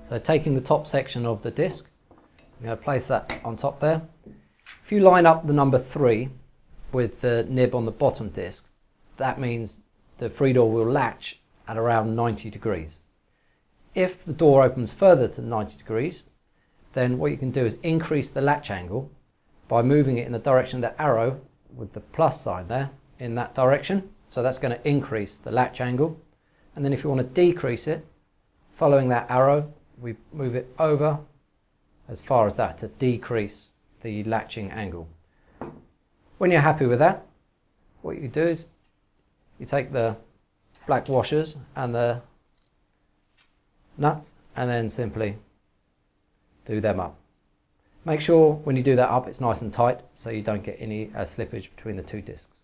So taking the top section of the disc, I'm going to place that on top there. If you line up the number 3 with the nib on the bottom disc, that means the free door will latch at around 90 degrees. If the door opens further to 90 degrees, then what you can do is increase the latch angle by moving it in the direction of the arrow with the plus sign there, in that direction. So that's going to increase the latch angle. And then if you want to decrease it, following that arrow, we move it over as far as that to decrease the latching angle. When you're happy with that, what you do is you take the black washers and the nuts and then simply do them up. Make sure when you do that up it's nice and tight so you don't get any slippage between the two discs.